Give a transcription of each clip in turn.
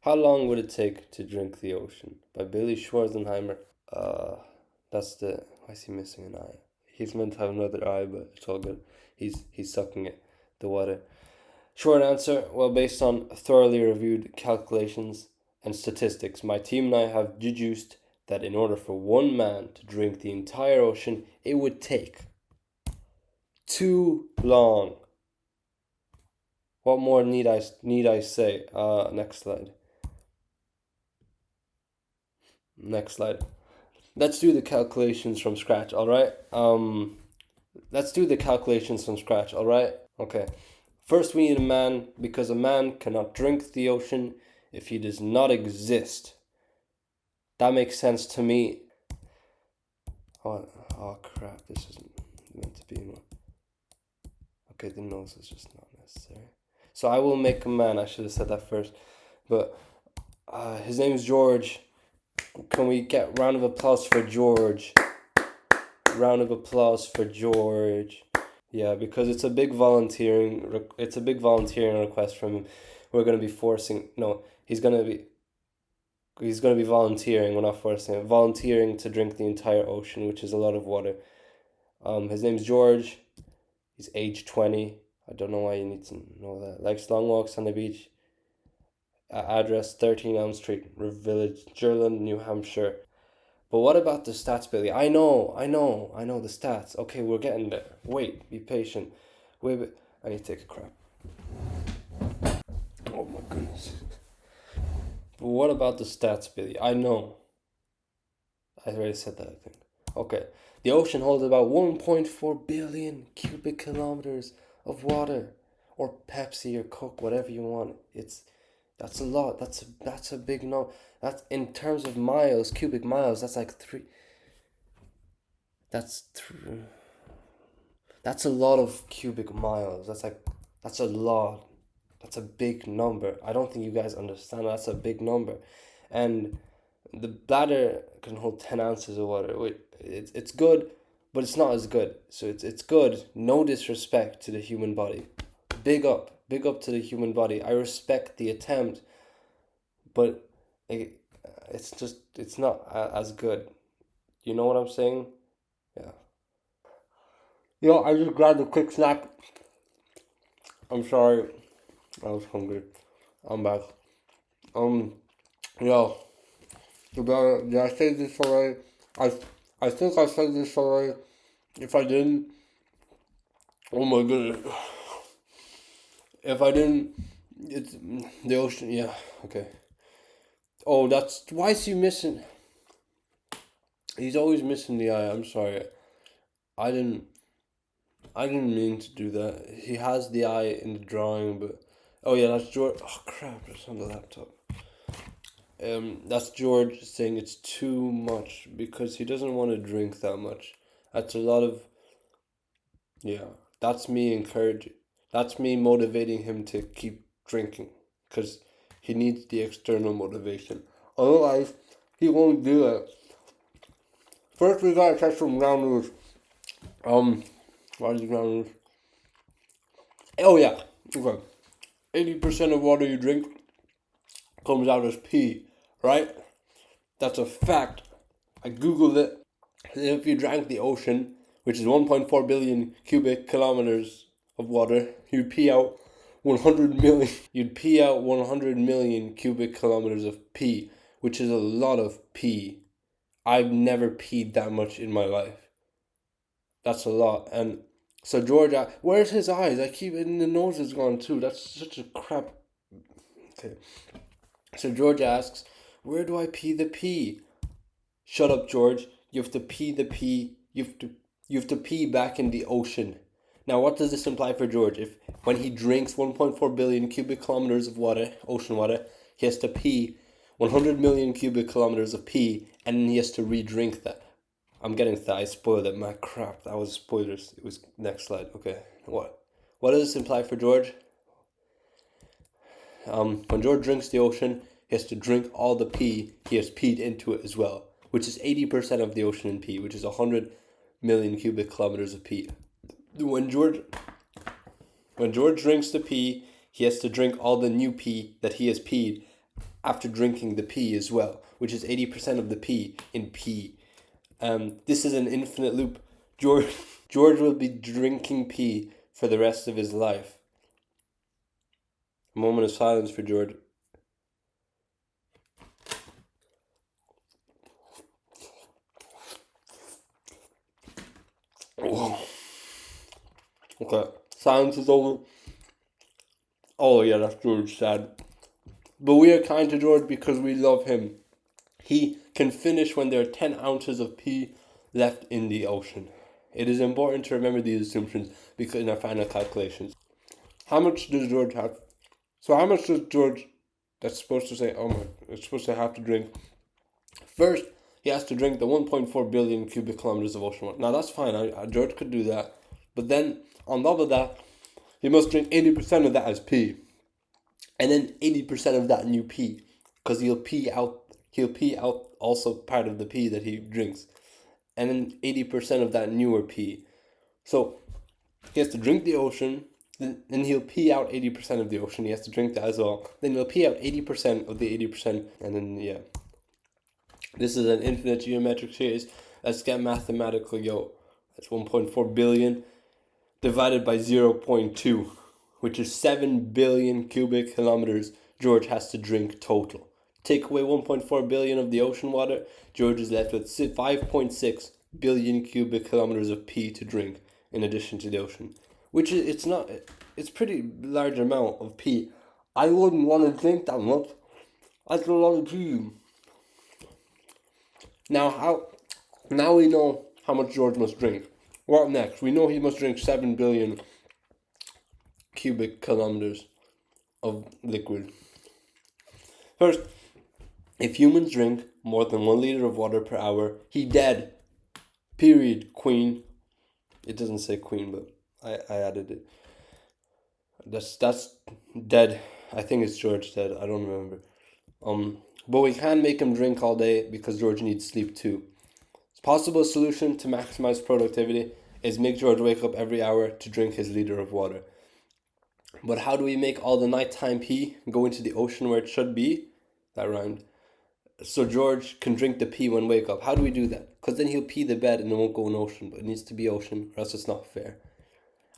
How long would it take to drink the ocean? By Billy Schwarzenheimer. Uh, that's the. Why is he missing an eye? He's meant to have another eye, but it's all good. He's sucking it, the water. Short answer. Well, based on thoroughly reviewed calculations and statistics, my team and I have deduced that in order for one man to drink the entire ocean, it would take too long. What more need I say? Next slide. Next slide. Let's do the calculations from scratch, all right? Let's do the calculations from scratch, all right? Okay. First, we need a man because a man cannot drink the ocean if he does not exist. That makes sense to me. Oh crap, this isn't meant to be one. Okay, the nose is just not necessary. So I will make a man. I should have said that first. But his name's George. Can we get round of applause for George? Round of applause for George. Yeah, because it's a big volunteering request from him. We're gonna be forcing. No, he's gonna be volunteering. We're not forcing him. Volunteering to drink the entire ocean, which is a lot of water. His name's George. He's age 20. I don't know why you need to know that. Likes long walks on the beach. Address 13 Elm Street, Village, Jerland, New Hampshire. But what about the stats, Billy? I know the stats. Okay, we're getting there. Wait, be patient. Wait, I need to take a crap. Oh my goodness. But what about the stats, Billy? I know. I already said that, I think. Okay. The ocean holds about 1.4 billion cubic kilometers of water. Or Pepsi or Coke, whatever you want. That's a lot. That's a big number. That's in terms of miles, cubic miles. That's like three. That's a lot of cubic miles. That's a lot. That's a big number. I don't think you guys understand. That's a big number, and the bladder can hold 10 ounces of water. Wait, it's good, but it's not as good. So it's good. No disrespect to the human body. Big up to the human body. I respect the attempt, but it's not as good. You know what I'm saying? Yeah. I just grabbed a quick snack. I'm sorry. I was hungry. I'm back. Um, yo, did I say this already? I think I said this already. If I didn't, oh my goodness. If I didn't, it's the ocean. Yeah, okay. Oh, that's why is he missing? He's always missing the eye. I'm sorry. I didn't. I didn't mean to do that. He has the eye in the drawing, but oh yeah, that's George. Oh crap! It's on the laptop. That's George saying it's too much because he doesn't want to drink that much. That's a lot of. Yeah, that's me encouraging. That's me motivating him to keep drinking because he needs the external motivation. Otherwise, he won't do it. First, we gotta check some ground rules. What is the ground rules? Oh yeah, okay. 80% of water you drink comes out as pee, right? That's a fact. I googled it. If you drank the ocean, which is 1.4 billion cubic kilometers of water, you'd pee out 100 million. You'd pee out 100 million cubic kilometers of pee, which is a lot of pee. I've never peed that much in my life. That's a lot. And so George, where's his eyes? I keep and the nose is gone too. That's such a crap. Okay. So George asks, "Where do I pee the pee?" Shut up, George. You have to pee the pee. You have to pee back in the ocean. Now, what does this imply for George? If when he drinks 1.4 billion cubic kilometers of water, ocean water, he has to pee 100 million cubic kilometers of pee, and he has to re-drink that. I'm getting that. I spoiled it. My crap. That was spoilers. It was next slide. Okay. What does this imply for George? When George drinks the ocean, he has to drink all the pee he has peed into it as well, which is 80% of the ocean in pee, which is 100 million cubic kilometers of pee. When George drinks the pee, he has to drink all the new pee that he has peed after drinking the pee as well, which is 80% of the pee in pee. This is an infinite loop. George will be drinking pee for the rest of his life. A moment of silence for George. Oh. Okay, silence is over. Oh yeah, that's George sad. But we are kind to George because we love him. He can finish when there are 10 ounces of pee left in the ocean. It is important to remember these assumptions because in our final calculations. How much does George have? So how much does George, that's supposed to say, oh my, it's supposed to have to drink. First, he has to drink the 1.4 billion cubic kilometers of ocean water. Now that's fine, George could do that. But then, on top of that, he must drink 80% of that as pee. And then 80% of that new pee. Because he'll pee out also part of the pee that he drinks. And then 80% of that newer pee. So he has to drink the ocean, then he'll pee out 80% of the ocean. He has to drink that as well. Then he'll pee out 80% of the 80%, and then, yeah. This is an infinite geometric series. Let's get mathematical, yo. That's 1.4 billion divided by 0.2, which is 7 billion cubic kilometers George has to drink total. Take away 1.4 billion of the ocean water, George is left with 5.6 billion cubic kilometers of pee to drink in addition to the ocean. Which is, it's pretty large amount of pee. I wouldn't want to drink that much. That's a lot of pee. Now we know how much George must drink. What next? We know he must drink 7 billion cubic kilometers of liquid. First, if humans drink more than 1 liter of water per hour, he dead. Period, queen. It doesn't say queen, but I added it. That's dead. I think it's George dead. I don't remember. But we can make him drink all day because George needs sleep too. A possible solution to maximize productivity is make George wake up every hour to drink his liter of water. But how do we make all the nighttime pee go into the ocean where it should be? That rhymed. So George can drink the pee when wake up. How do we do that? Because then he'll pee the bed and it won't go in ocean. But it needs to be ocean or else it's not fair.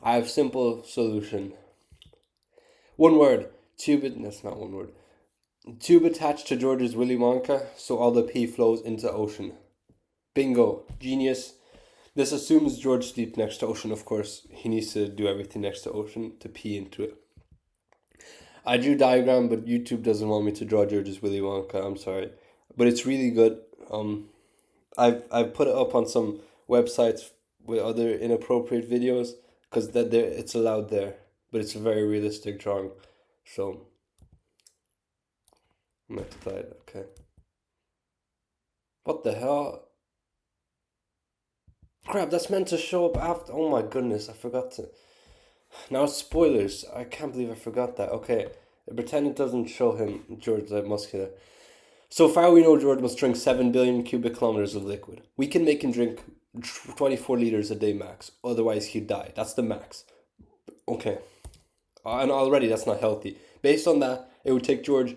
I have simple solution. One word. Tube. That's not one word. Tube attached to George's Willy Wonka so all the pee flows into ocean. Bingo. Genius. This assumes George sleeps next to ocean, of course. He needs to do everything next to ocean to pee into it. I drew diagram, but YouTube doesn't want me to draw George's Willy Wonka. I'm sorry. But it's really good. I've put it up on some websites with other inappropriate videos because it's allowed there. But it's a very realistic drawing. So, multiplied, okay. What the hell? Crap, that's meant to show up after. Oh my goodness, I forgot to. Now it's spoilers. I can't believe I forgot that. Okay, pretend it doesn't show him, George, that muscular. So far we know George must drink 7 billion cubic kilometers of liquid. We can make him drink 24 liters a day max. Otherwise he'd die. That's the max. Okay. And already that's not healthy. Based on that, it would take George...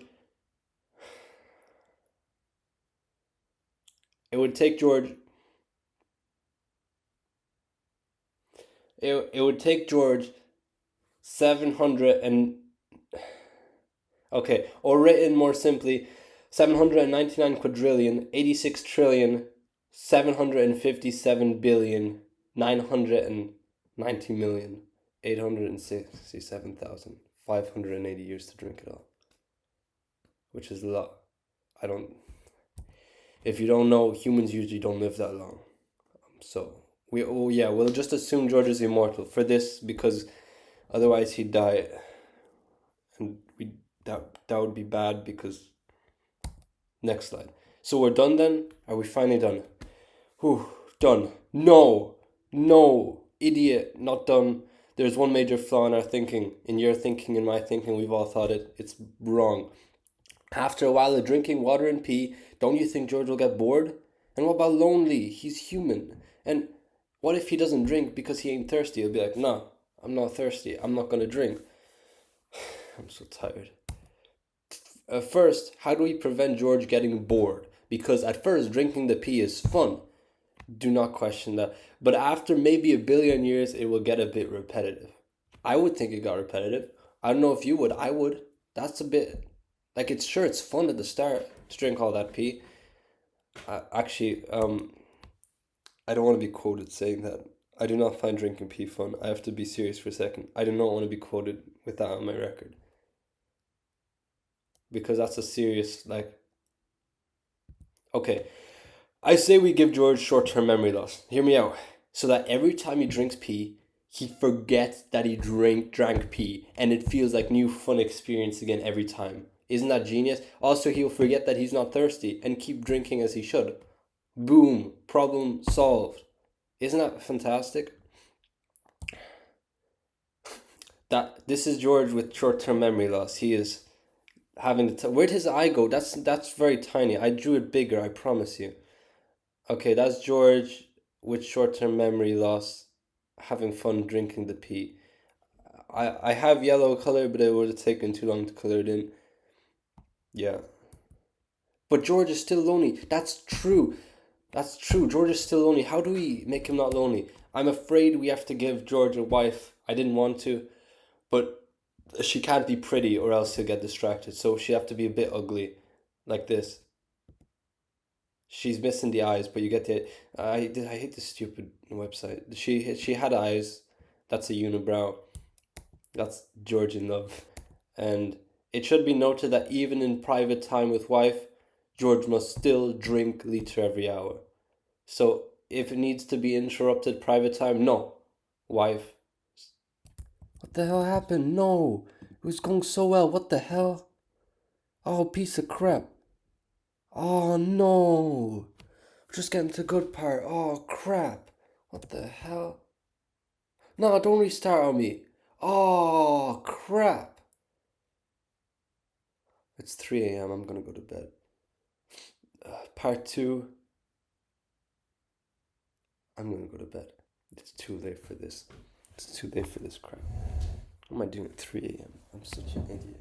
It would take George 700 and... Okay, or written more simply, 799 quadrillion, 86 trillion, 757 billion, 990 million, 867,580 years to drink it all. Which is a lot. If you don't know, humans usually don't live that long. So, we'll just assume George is immortal for this because otherwise he'd die. And that would be bad because... Next slide. So we're done then? Are we finally done? Whew, done. No, idiot, not done. There's one major flaw in our thinking. In your thinking, in my thinking, we've all thought it. It's wrong. After a while of drinking water and pee, don't you think George will get bored? And what about lonely? He's human. And what if he doesn't drink because he ain't thirsty? He'll be like, nah, I'm not thirsty. I'm not going to drink. I'm so tired. First, how do we prevent George getting bored? Because at first, drinking the pee is fun. Do not question that. But after maybe a billion years, it will get a bit repetitive. I would think it got repetitive. I don't know if you would. I would. That's a bit like it's fun at the start to drink all that pee. Actually, I don't want to be quoted saying that. I do not find drinking pee fun. I have to be serious for a second. I do not want to be quoted with that on my record because that's a serious like. Okay, I say we give George short-term memory loss. Hear me out. So that every time he drinks pee, he forgets that he drank pee, and it feels like new fun experience again every time. Isn't that genius? Also, he'll forget that he's not thirsty and keep drinking as he should. Boom, problem solved. Isn't that fantastic? That this is George with short-term memory loss. He is having where'd his eye go? That's very tiny. I drew it bigger, I promise you. Okay, that's George with short-term memory loss, having fun drinking the pee. I have yellow color, but it would have taken too long to color it in. Yeah. But George is still lonely. That's true. That's true. George is still lonely. How do we make him not lonely? I'm afraid we have to give George a wife. I didn't want to, but she can't be pretty or else he'll get distracted. So she have to be a bit ugly, like this. She's missing the eyes, but you get the. I hate this stupid website. She had eyes. That's a unibrow. That's George in love, and it should be noted that even in private time with wife, George must still drink liter every hour. So if it needs to be interrupted private time, no, wife. What the hell happened? No, it was going so well. What the hell? Oh, piece of crap. Oh no. Just getting to the good part. Oh crap. What the hell? No, don't restart on me. Oh crap. It's 3 a.m. I'm gonna go to bed. Part 2. I'm gonna go to bed. It's too late for this. It's too late for this crap. What am I doing at 3 a.m.? I'm such an idiot.